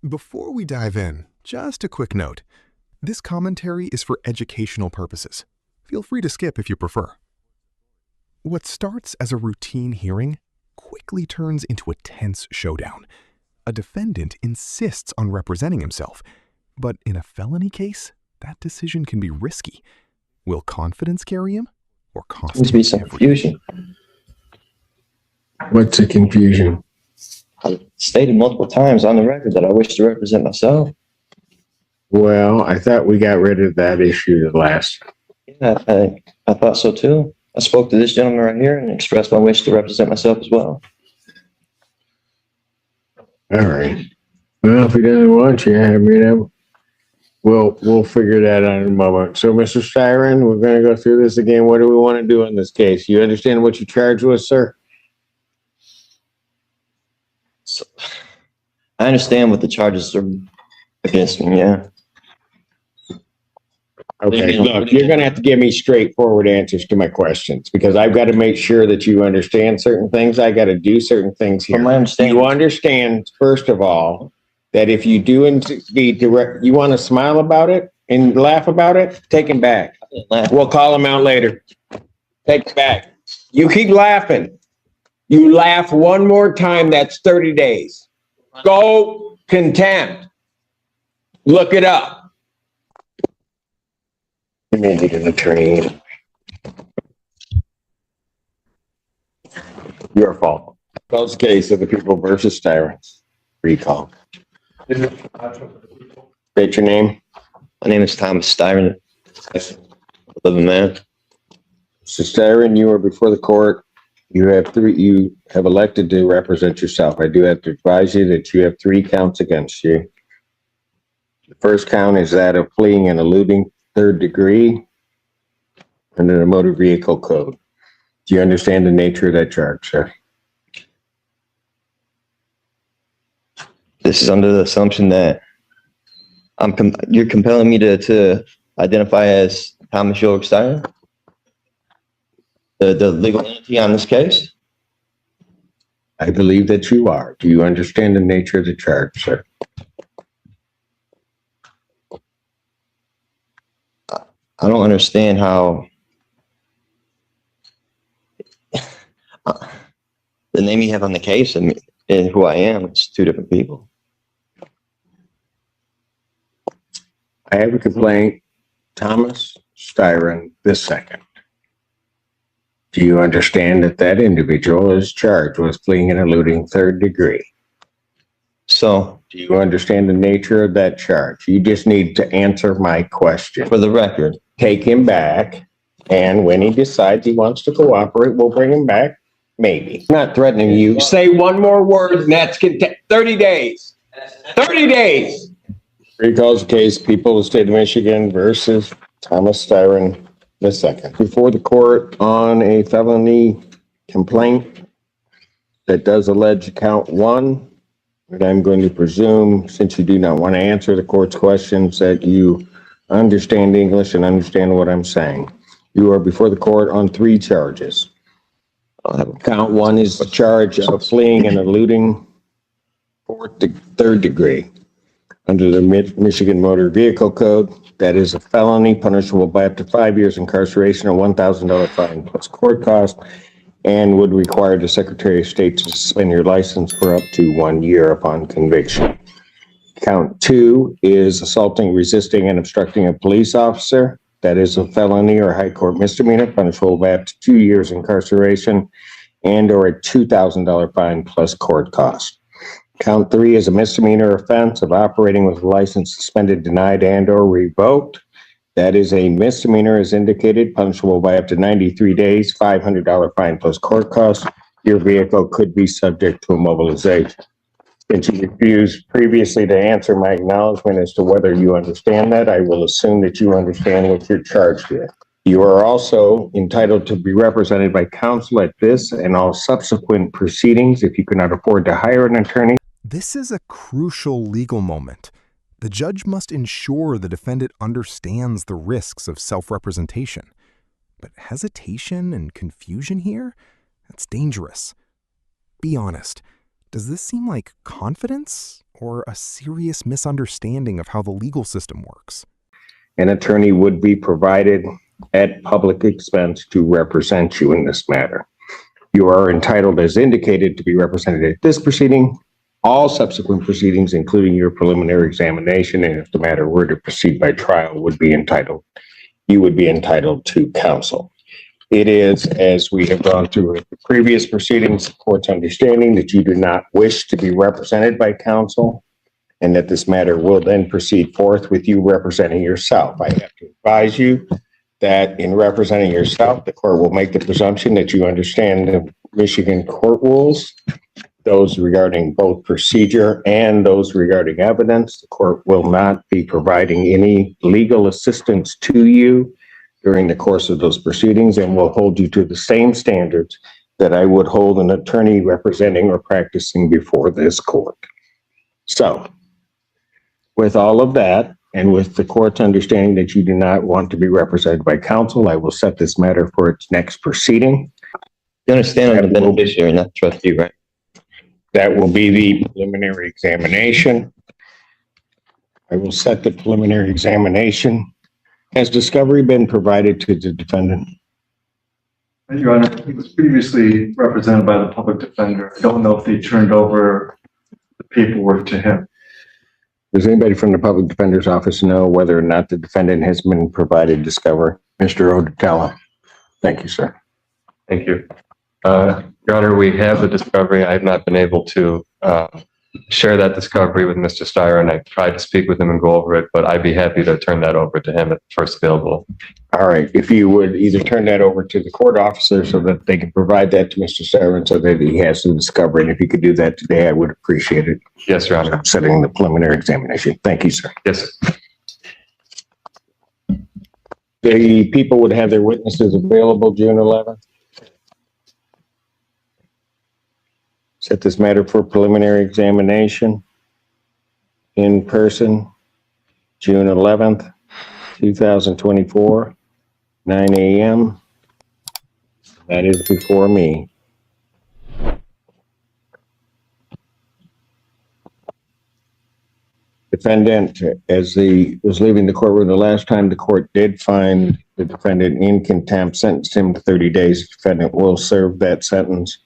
Before we dive in, just a quick note. This commentary is for educational purposes. Feel free to skip if you prefer. What starts as a routine hearing quickly turns into a tense showdown. A defendant insists on representing himself, but in a felony case, that decision can be risky. Will confidence carry him, or cost Seems to him be some everything? confusion. What's the confusion? I stated multiple times on the record that I wish to represent myself. Well, I thought we got rid of that issue the last. Yeah, I thought so too. I spoke to this gentleman right here and expressed my wish to represent myself as well. All right. Well, if he doesn't want you, I mean, we'll figure that out in a moment. So, Mr. Styron, we're going to go through this again. What do we want to do in this case? You understand what you're charged with, sir? So, I understand what the charges are against me, yeah. Okay, look, you're going to have to give me straightforward answers to my questions because I've got to make sure that you understand certain things. I got to do certain things here. From my understanding, You understand, first of all, that if you do indeed direct, you want to smile about it and laugh about it, take him back. We'll call him out later. Take him back. You keep laughing. You laugh one more time, that's 30 days. Go contempt. Look it up. You may need an attorney. Your fault. Close case of the people versus Tyrants. Recall. State your name. my name is Thomas Styron. Living man. Mr. Styron, you are before the court. You have elected to represent yourself. I do have to advise you that you have 3 counts against you. The first count is that of fleeing and eluding 3rd degree under the motor vehicle code. Do you understand the nature of that charge, sir? This is under the assumption that you're compelling me to identify as Thomas York Styron, the legal entity on this case. I believe that you are. Do you understand the nature of the charge, sir? I don't understand how the name you have on the case and who I am, it's 2 different people. I have a complaint, Thomas Styron II. Do you understand that that individual is charged with fleeing and eluding 3rd degree? So, Do you understand the nature of that charge? You just need to answer my question. for the record, Take him back, and when he decides he wants to cooperate, we'll bring him back. Maybe. I'm not threatening you. Say one more word, and that's 30 days. 30 days. Recalls the case, people of the state of Michigan versus Thomas Styron II. Before the court on a felony complaint that does allege count 1. But I'm going to presume, since you do not want to answer the court's questions, that you understand English and understand what I'm saying. You are before the court on 3 charges. Count 1 is the charge of fleeing and eluding 3rd degree. Under the Michigan Motor Vehicle Code, that is a felony punishable by up to 5 years incarceration or $1,000 fine plus court cost, and would require the Secretary of State to suspend your license for up to 1 year upon conviction. Count 2 is assaulting, resisting, and obstructing a police officer. That is a felony or high court misdemeanor punishable by up to 2 years incarceration and or a $2,000 fine plus court cost. Count 3 is a misdemeanor offense of operating with a license suspended, denied, and or revoked. That is a misdemeanor as indicated, punishable by up to 93 days, $500 fine plus court costs. Your vehicle could be subject to immobilization. Since you refused previously to answer my acknowledgement as to whether you understand that, I will assume that you understand what you're charged with. You are also entitled to be represented by counsel at this and all subsequent proceedings if you cannot afford to hire an attorney. This is a crucial legal moment. The judge must ensure the defendant understands the risks of self-representation. But hesitation and confusion here? That's dangerous. Be honest. Does this seem like confidence or a serious misunderstanding of how the legal system works? An attorney would be provided at public expense to represent you in this matter. You are entitled, as indicated, to be represented at this proceeding, all subsequent proceedings, including your preliminary examination, and if the matter were to proceed by trial, you would be entitled to counsel. It is, as we have gone through the previous proceedings, the court's understanding that you do not wish to be represented by counsel, and that this matter will then proceed forth with you representing yourself. I have to advise you that in representing yourself, the court will make the presumption that you understand the Michigan court rules, those regarding both procedure and those regarding evidence. The court will not be providing any legal assistance to you during the course of those proceedings, and will hold you to the same standards that I would hold an attorney representing or practicing before this court. So, with all of that, and with the court's understanding that you do not want to be represented by counsel, I will set this matter for its next proceeding. You understand I'm the beneficiary, not the trustee, right? That will be the preliminary examination. I will set the preliminary examination. Has discovery been provided to the defendant? Your Honor, he was previously represented by the public defender. I don't know if they turned over the paperwork to him. Does anybody from the public defender's office know whether or not the defendant has been provided discovery? Mr. Odetella. Thank you, sir. Thank you. Your Honor, we have the discovery. I have not been able to share that discovery with Mr. Steyer, and I tried to speak with him and go over it, but I'd be happy to turn that over to him at the first available. All right. If you would either turn that over to the court officer so that they can provide that to Mr. Steyer so that he has the discovery, and if you could do that today, I would appreciate it. Yes, Your Honor. I'm setting the preliminary examination. Thank you, sir. Yes. The people would have their witnesses available June 11th. Set this matter for preliminary examination in person, June 11th, 2024, 9 a.m. That is before me. Defendant, as he was leaving the courtroom the last time, the court did find the defendant in contempt, sentenced him to 30 days. The defendant will serve that sentence.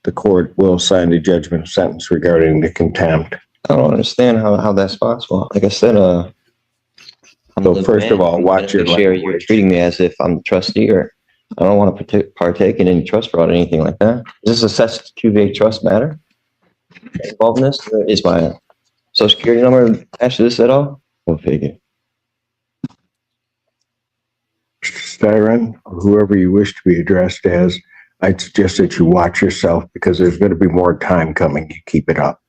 The court will sign the judgment of sentence regarding the contempt. I don't understand how that's possible. Like I said, I'm So first of all, watch your beneficiary. You're language. treating me as if I'm the trustee, or I don't want to partake in any trust fraud or anything like that. Is this a SEC trust matter involved in this? Is my social security number attached to this at all? We'll figure. Mr. Styron, whoever you wish to be addressed as, I'd suggest that you watch yourself because there's going to be more time coming. You keep it up.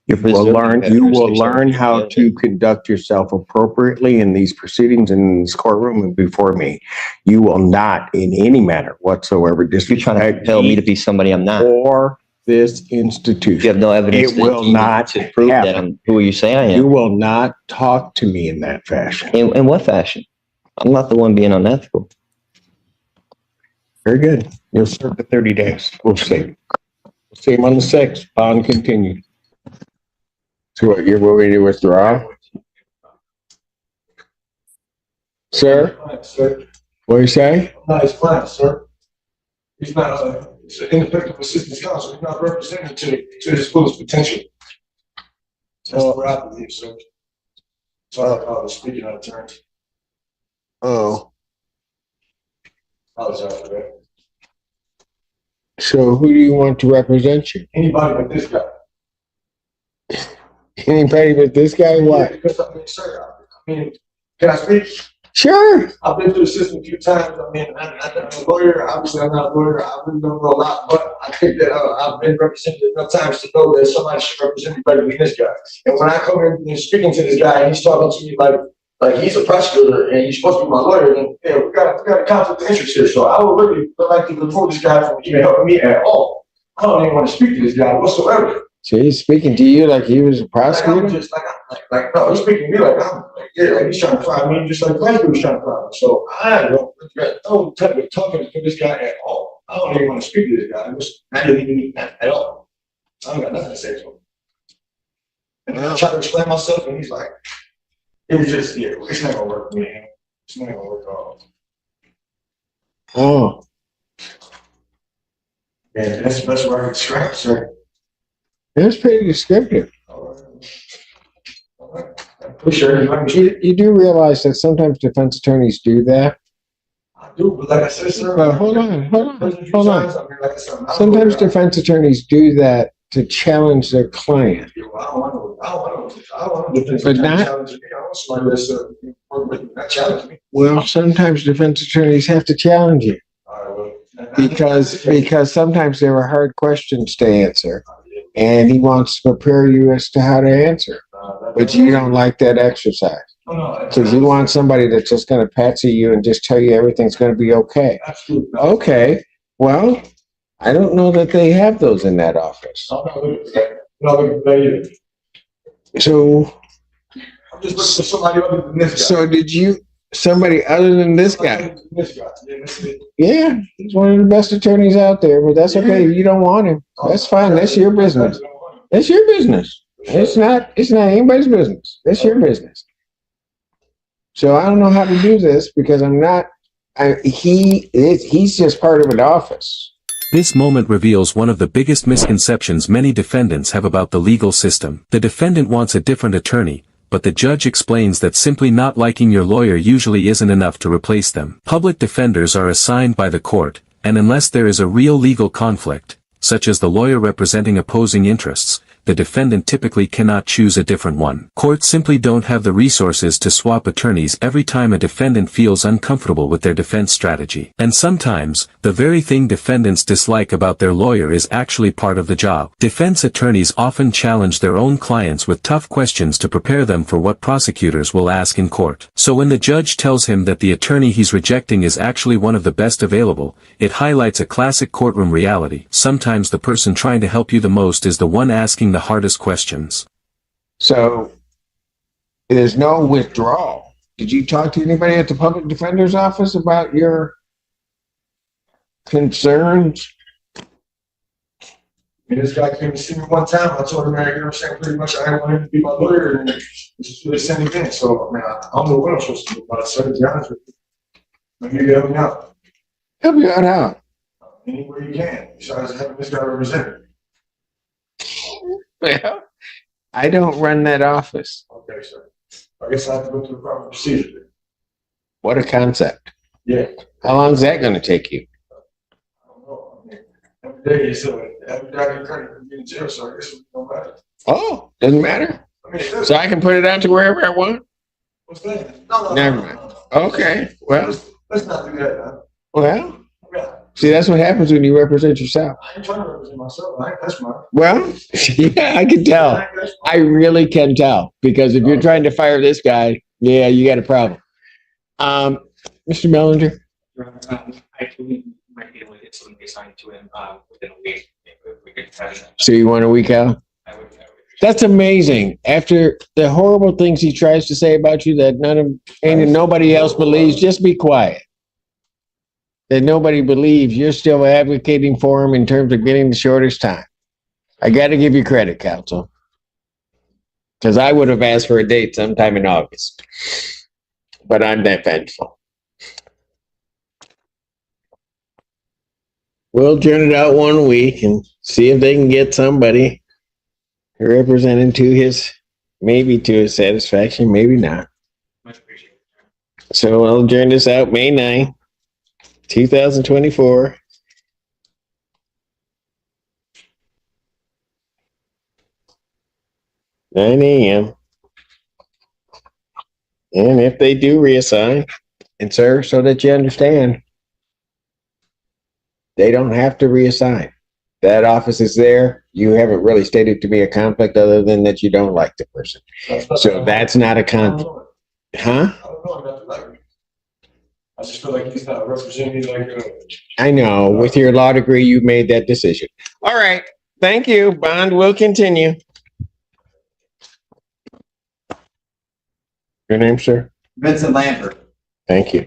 You will learn how to conduct yourself appropriately in these proceedings in this courtroom and before me. You will not in any manner whatsoever You're trying to compel me to be somebody I'm not. or this institution. You have no evidence It will not to prove that happen. I'm who you say I am. You will not talk to me in that fashion. In what fashion? I'm not the one being unethical. Very good. You'll serve the 30 days. We'll see. We'll see him on the 6th. Bond continued. So what, you're willing to withdraw? Sir, Sir, what do you say? no, his client, sir. He's not he's an independent assistant counsel. He's not represented to his fullest potential. That's what I believe, sir. Sorry, I was speaking out of turn. Oh, I apologize for that. so who do you want to represent you? Anybody but this guy. Anybody but this guy? What? Because I mean, sir, I mean, can I speak? Sure. I've been through the system a few times. I mean, I'm not a lawyer. Obviously, I'm not a lawyer. I really don't know a lot, but I think that I've been represented enough times to know that somebody should represent me better than this guy. And when I come in and speaking to this guy, and he's talking to me like he's a prosecutor and he's supposed to be my lawyer, then yeah, we got a conflict of interest here. So I would really like to remove this guy from even helping me at all. I don't even want to speak to this guy whatsoever. So he's speaking to you like he was a Like, prosecutor? I'm just like no, he's speaking to me like I'm like, yeah, like he's trying to find me just like Glasgow was trying to find me. So I don't type of talking to this guy at all. I don't even want to speak to this guy. It's not even at all. I don't got nothing to say to him. And I tried to explain myself, and he's like, it was just, yeah, it's not gonna work for me. It's not gonna work at all. Oh, Yeah, that's the best way I can describe it, sir. that's pretty descriptive. For sure. You do realize that sometimes defense attorneys do that? I do, but like I said, sir. Well, hold on. Like I said, Sometimes defense attorneys do that to challenge their client. I don't want to But not- challenge me. I want somebody that's work with me, not challenge me. Well, sometimes defense attorneys have to challenge you All right, well, because sometimes there are hard questions to answer, and he wants to prepare you as to how to answer. But you don't like that exercise. Because you want somebody that's just going to patsy you and just tell you everything's going to be okay. Absolutely. Okay, well, I don't know that they have those in that office. I'm not looking for that. I'm not looking for that either. So, I'm just looking for somebody other than this guy. so did you, somebody other than this guy? This guy. Yeah, this is it. Yeah, he's one of the best attorneys out there, but that's okay. If you don't want him, that's fine. That's your business. That's your business. It's not anybody's business. That's your business. So I don't know how to do this because he's just part of an office. This moment reveals one of the biggest misconceptions many defendants have about the legal system. The defendant wants a different attorney, but the judge explains that simply not liking your lawyer usually isn't enough to replace them. Public defenders are assigned by the court, and unless there is a real legal conflict, such as the lawyer representing opposing interests, the defendant typically cannot choose a different one. Courts simply don't have the resources to swap attorneys every time a defendant feels uncomfortable with their defense strategy. And sometimes, the very thing defendants dislike about their lawyer is actually part of the job. Defense attorneys often challenge their own clients with tough questions to prepare them for what prosecutors will ask in court. So when the judge tells him that the attorney he's rejecting is actually one of the best available, it highlights a classic courtroom reality. Sometimes the person trying to help you the most is the one asking the hardest questions. So there's no withdrawal. Did you talk to anybody at the public defender's office about your concerns? This guy came to see me one time. I told him, man, you know what I'm saying, pretty much I didn't want him to be my lawyer, and this is what they sent him in. So, man, I don't know what I'm supposed to do about it, so to be honest with you. Maybe you help me out. Help you out how? Any way you can, besides having this guy represented. Well, I don't run that office. Okay, sir. I guess I have to go through the proper procedure. What a concept. Yeah. How long is that going to take you? I don't know. I mean, every day is every day I get credit for being in jail, so I guess it don't matter. Oh, doesn't matter. I mean, it does. So I can put it out to wherever I want? What's that? No, Never mind. Okay, well. Let's not do that now. Well, Yeah. see, that's what happens when you represent yourself. I ain't trying to represent myself. I ain't touch mine. Well, yeah, I can tell. I really can tell because if you're trying to fire this guy, yeah, you got a problem. Mr. Mellinger? I believe we might be able to get somebody assigned to him within a week. If we could try that. So you want a week out? I would That's amazing. After the horrible things he tries to say about you that nobody else believes, just be quiet. That nobody believes, you're still advocating for him in terms of getting the shortest time. I got to give you credit, counsel. Because I would have asked for a date sometime in August. But I'm that vengeful. We'll turn it out 1 week and see if they can get somebody representing maybe to his satisfaction, maybe not. much appreciate it. So I'll adjourn this out May 9, 2024. (9 a.m.) And if they do reassign, and sir, so that you understand, they don't have to reassign. That office is there. You haven't really stated to me a conflict other than that you don't like the person. So that's not a conflict. Huh? I don't know enough to like me. I just feel like he's not representing me like I know. With your law degree, you made that decision. All right. Thank you. Bond will continue. Your name, sir? Vincent Lambert. Thank you.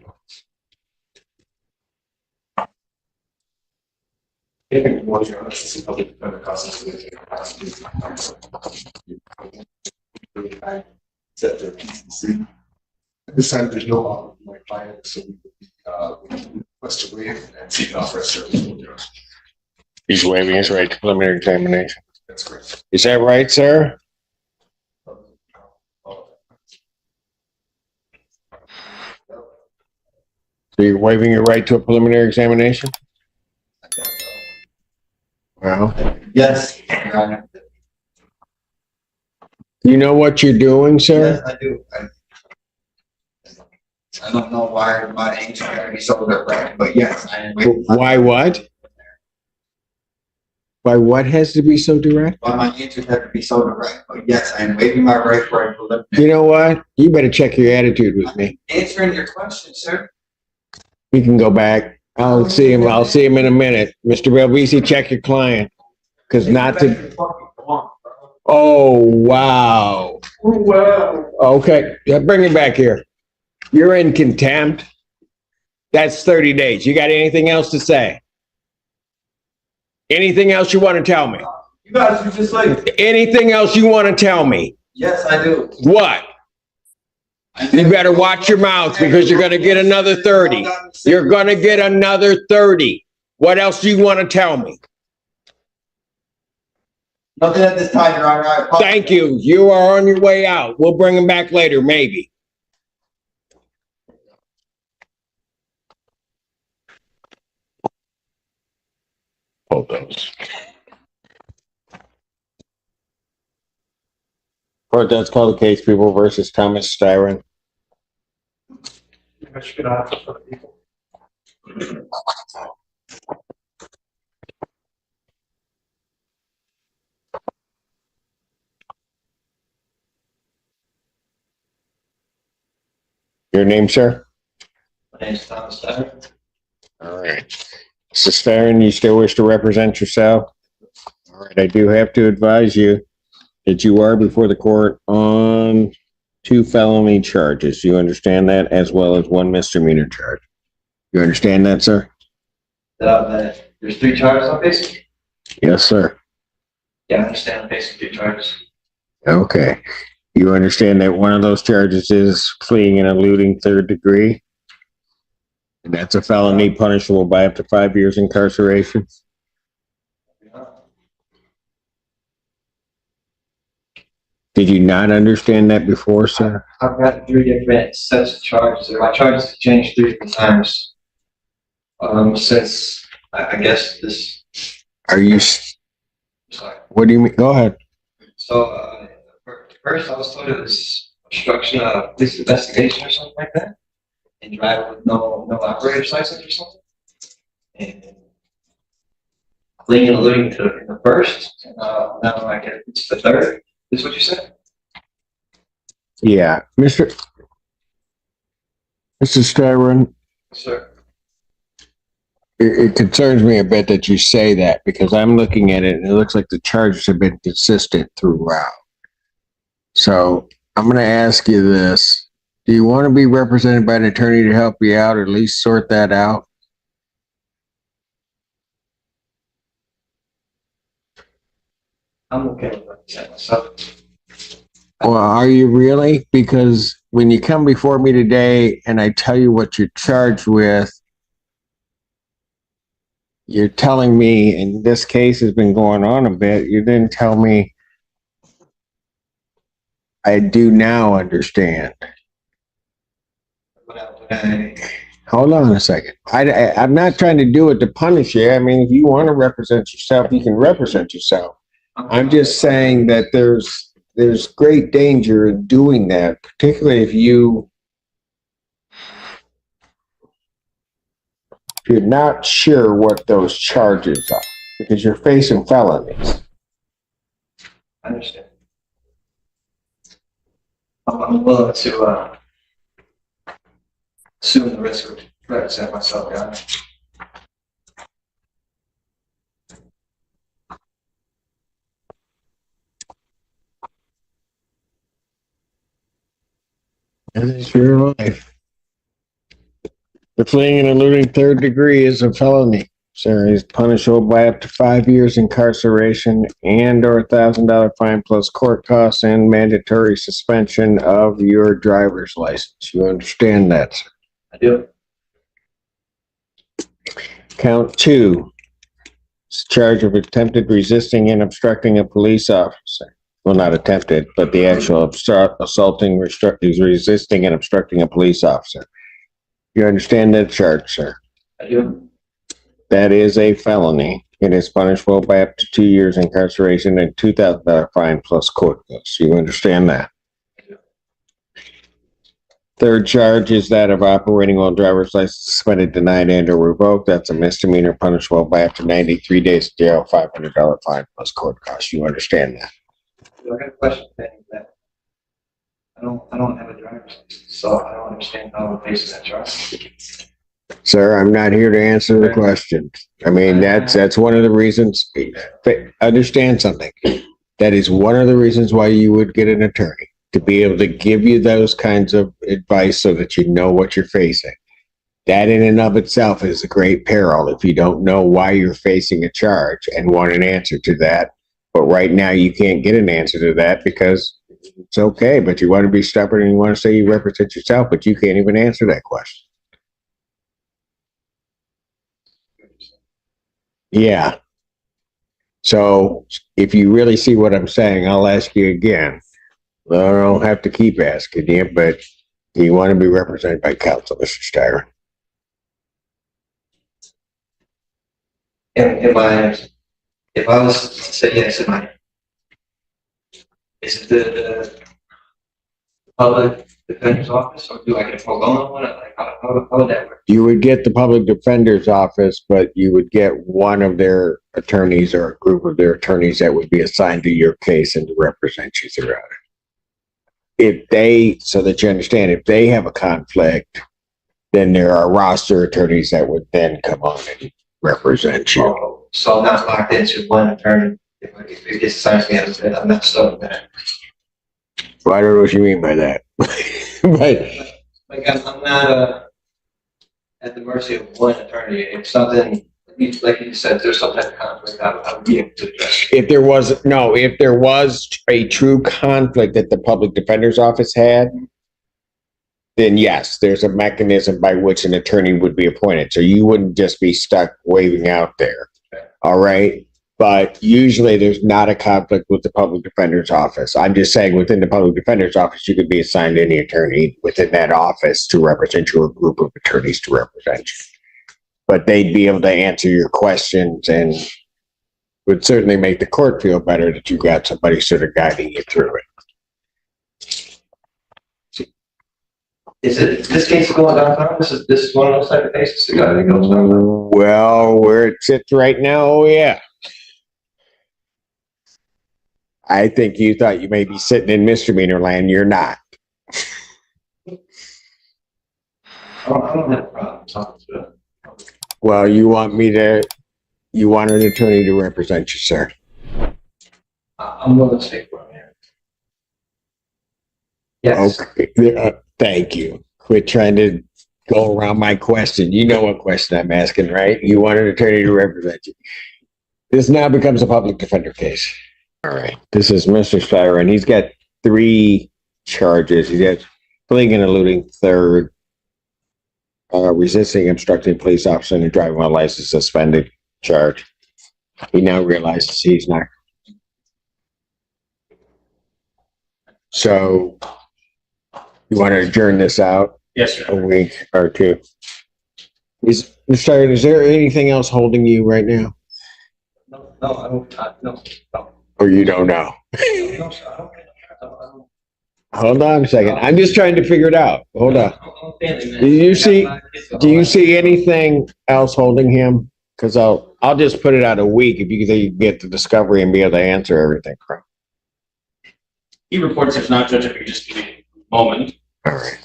If more your honest, public defender process with Set their PCC. This time there's no offer from my client, so we request to waive and seek an offer of service. He's waiving his right to preliminary examination. That's correct. Is that right, sir? So you're waiving your right to a preliminary examination? Well, Yes, Your Honor. you know what you're doing, Yes, sir? I do. I don't know why my agent gotta be so direct, but yes, I am. Why what? Why what has to be so direct? Why my agent had to be so direct, but yes, I am waiving my right for a preliminary. You know what? You better check your attitude with me. Answering your question, sir. You can go back. I'll see him in a minute. Mr. Belvisi, check your client. Cause not to, oh, wow. Okay, yeah, bring him back here. You're in contempt. That's 30 days. You got anything else to say? Anything else you want to tell me? You guys are just like, Anything else you want to tell me? yes, I do. What? You better watch your mouth because you're gonna get another 30. You're gonna get another 30. What else do you want to tell me? Nothing at this time, Your Honor. I apologize. Thank you. You are on your way out. We'll bring him back later, maybe. Hold those. Court, that's called the case People versus Thomas Styron. I should get off for people. Your name, sir? My name's Thomas Steiner. All right. Mr. Styron, you still wish to represent yourself? All right, I do have to advise you that you are before the court on 2 felony charges. You understand that, as well as 1 misdemeanor charge. You understand that, sir? There's 3 charges on basic? Yes, sir. Yeah, I understand basic 3 charges. Okay. You understand that one of those charges is fleeing and eluding 3rd degree? And that's a felony punishable by up to 5 years incarceration? Did you not understand that before, sir? I've got 3 different sets of charges. My charges have changed 3 different times. Since I guess this. Are you, Sorry. what do you mean? Go ahead. So, first I was told it was obstruction of police investigation or something like that, and drive with no operator's license or something. And fleeing and eluding to the first, now I get it's the 3rd. Is what you said? Yeah, Mr. Styron, Sir. it concerns me a bit that you say that because I'm looking at it and it looks like the charges have been consistent throughout. So I'm going to ask you this. Do you want to be represented by an attorney to help you out or at least sort that out? I'm okay with that myself. Well, are you really? Because when you come before me today and I tell you what you're charged with, you're telling me, and this case has been going on a bit, you didn't tell me. I do now understand. Hold on a second. I'm not trying to do it to punish you. I mean, if you want to represent yourself, you can represent yourself. I'm just saying that there's great danger in doing that, particularly if you're not sure what those charges are, because you're facing felonies. I understand. I'm willing to assume the risk of represent myself, Your Honor. And it's your life. The fleeing and eluding 3rd degree is a felony. Sir, he's punishable by up to 5 years incarceration and or $1,000 fine plus court costs and mandatory suspension of your driver's license. You understand that, sir? I do. Count 2. It's charge of attempted resisting and obstructing a police officer. Well, not attempted, but the actual assaulting, resisting and obstructing a police officer. You understand that charge, sir? I do. That is a felony. It is punishable by up to 2 years incarceration and $2,000 fine plus court costs. You understand that? Third charge is that of operating while driver's license suspended, denied, and or revoked. That's a misdemeanor punishable by up to 93 days in jail, $500 fine plus court costs. You understand that? I got a question. That I don't have a driver's license, so I don't understand how I'm facing that charge. Sir, I'm not here to answer the question. I mean, that's one of the reasons. Understand something. That is one of the reasons why you would get an attorney, to be able to give you those kinds of advice so that you know what you're facing. That in and of itself is a great peril if you don't know why you're facing a charge and want an answer to that. But right now you can't get an answer to that because it's okay, but you want to be stubborn and you want to say you represent yourself, but you can't even answer that question. Yeah. So if you really see what I'm saying, I'll ask you again. I don't have to keep asking you, but do you want to be represented by counsel, Mr. Steyer? If I was to say yes, is it the public defender's office, or do I get a pro bono one? Like, how would that work? You would get the public defender's office, but you would get one of their attorneys or a group of their attorneys that would be assigned to your case and to represent you throughout it. If they, so that you understand, if they have a conflict, then there are roster attorneys that would then come on and represent you. Oh, so I'm not locked into one attorney. If it gets assigned to me, I'm not stuck with that. Well, I don't know what you mean by that. But Like I'm not at the mercy of one attorney. If something, like you said, there's some type of conflict, I would be able to address. if there was a true conflict that the public defender's office had, then yes, there's a mechanism by which an attorney would be appointed. So you wouldn't just be stuck waving out there. All right. But usually there's not a conflict with the public defender's office. I'm just saying within the public defender's office, you could be assigned any attorney within that office to represent you, or a group of attorneys to represent you. But they'd be able to answer your questions and would certainly make the court feel better that you got somebody sort of guiding you through it. Is this case going downtown? This is one of those type of cases that goes downtown? Well, where it sits right now, oh yeah. I think you thought you may be sitting in misdemeanor land. You're not. I don't have a problem talking to them. Well, you want an attorney to represent you, sir. I'm willing to take one here. Yes. Okay. Thank you. Quit trying to go around my question. You know what question I'm asking, right? You want an attorney to represent you. This now becomes a public defender case. All right. This is Mr. Steyer, and he's got 3 charges. He's got fleeing and eluding, third, resisting, obstructing police officer, and driving while license suspended charge. He now realizes he's not. So you want to adjourn this out Yes, sir. a week or 2? Mr. Steyer, is there anything else holding you right now? No, I don't. No. Or you don't know? No, sir, I don't. Hold on a second. I'm just trying to figure it out. Hold on. Do you see anything else holding him? Because I'll just put it out a week if you can get the discovery and be able to answer everything. He reports if not, Judge, if you just give me a moment. All right.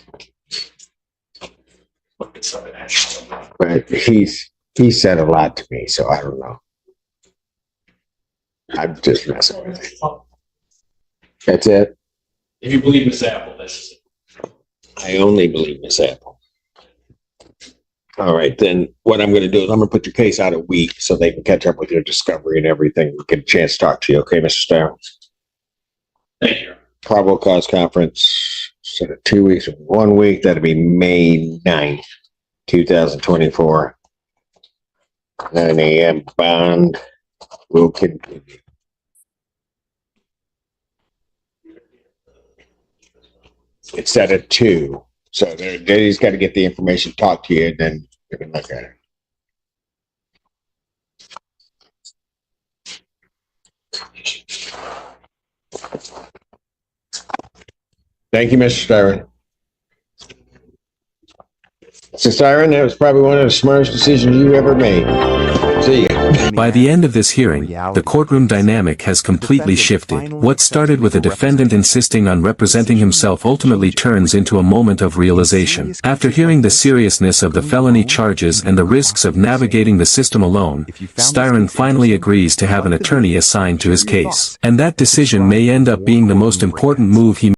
Look at something actually. But he said a lot to me, so I don't know. I'm just messing with it. That's it. If you believe Miss Apple, this is it. I only believe Miss Apple. All right, then what I'm gonna do is I'm gonna put your case out a week so they can catch up with your discovery and everything. Get a chance to talk to you, okay, Mr. Starr? Thank you. Probable cause conference, instead of 2 weeks, 1 week, that'll be May 9th, 2024. 9 a.m. bond will continue. It's set at 2, so they just got to get the information, talk to you, and then you can look at it. Thank you, Mr. Styron. Mr. Styron, that was probably one of the smartest decisions you ever made. See ya. By the end of this hearing, the courtroom dynamic has completely shifted. What started with a defendant insisting on representing himself ultimately turns into a moment of realization. After hearing the seriousness of the felony charges and the risks of navigating the system alone, Styron finally agrees to have an attorney assigned to his case. And that decision may end up being the most important move he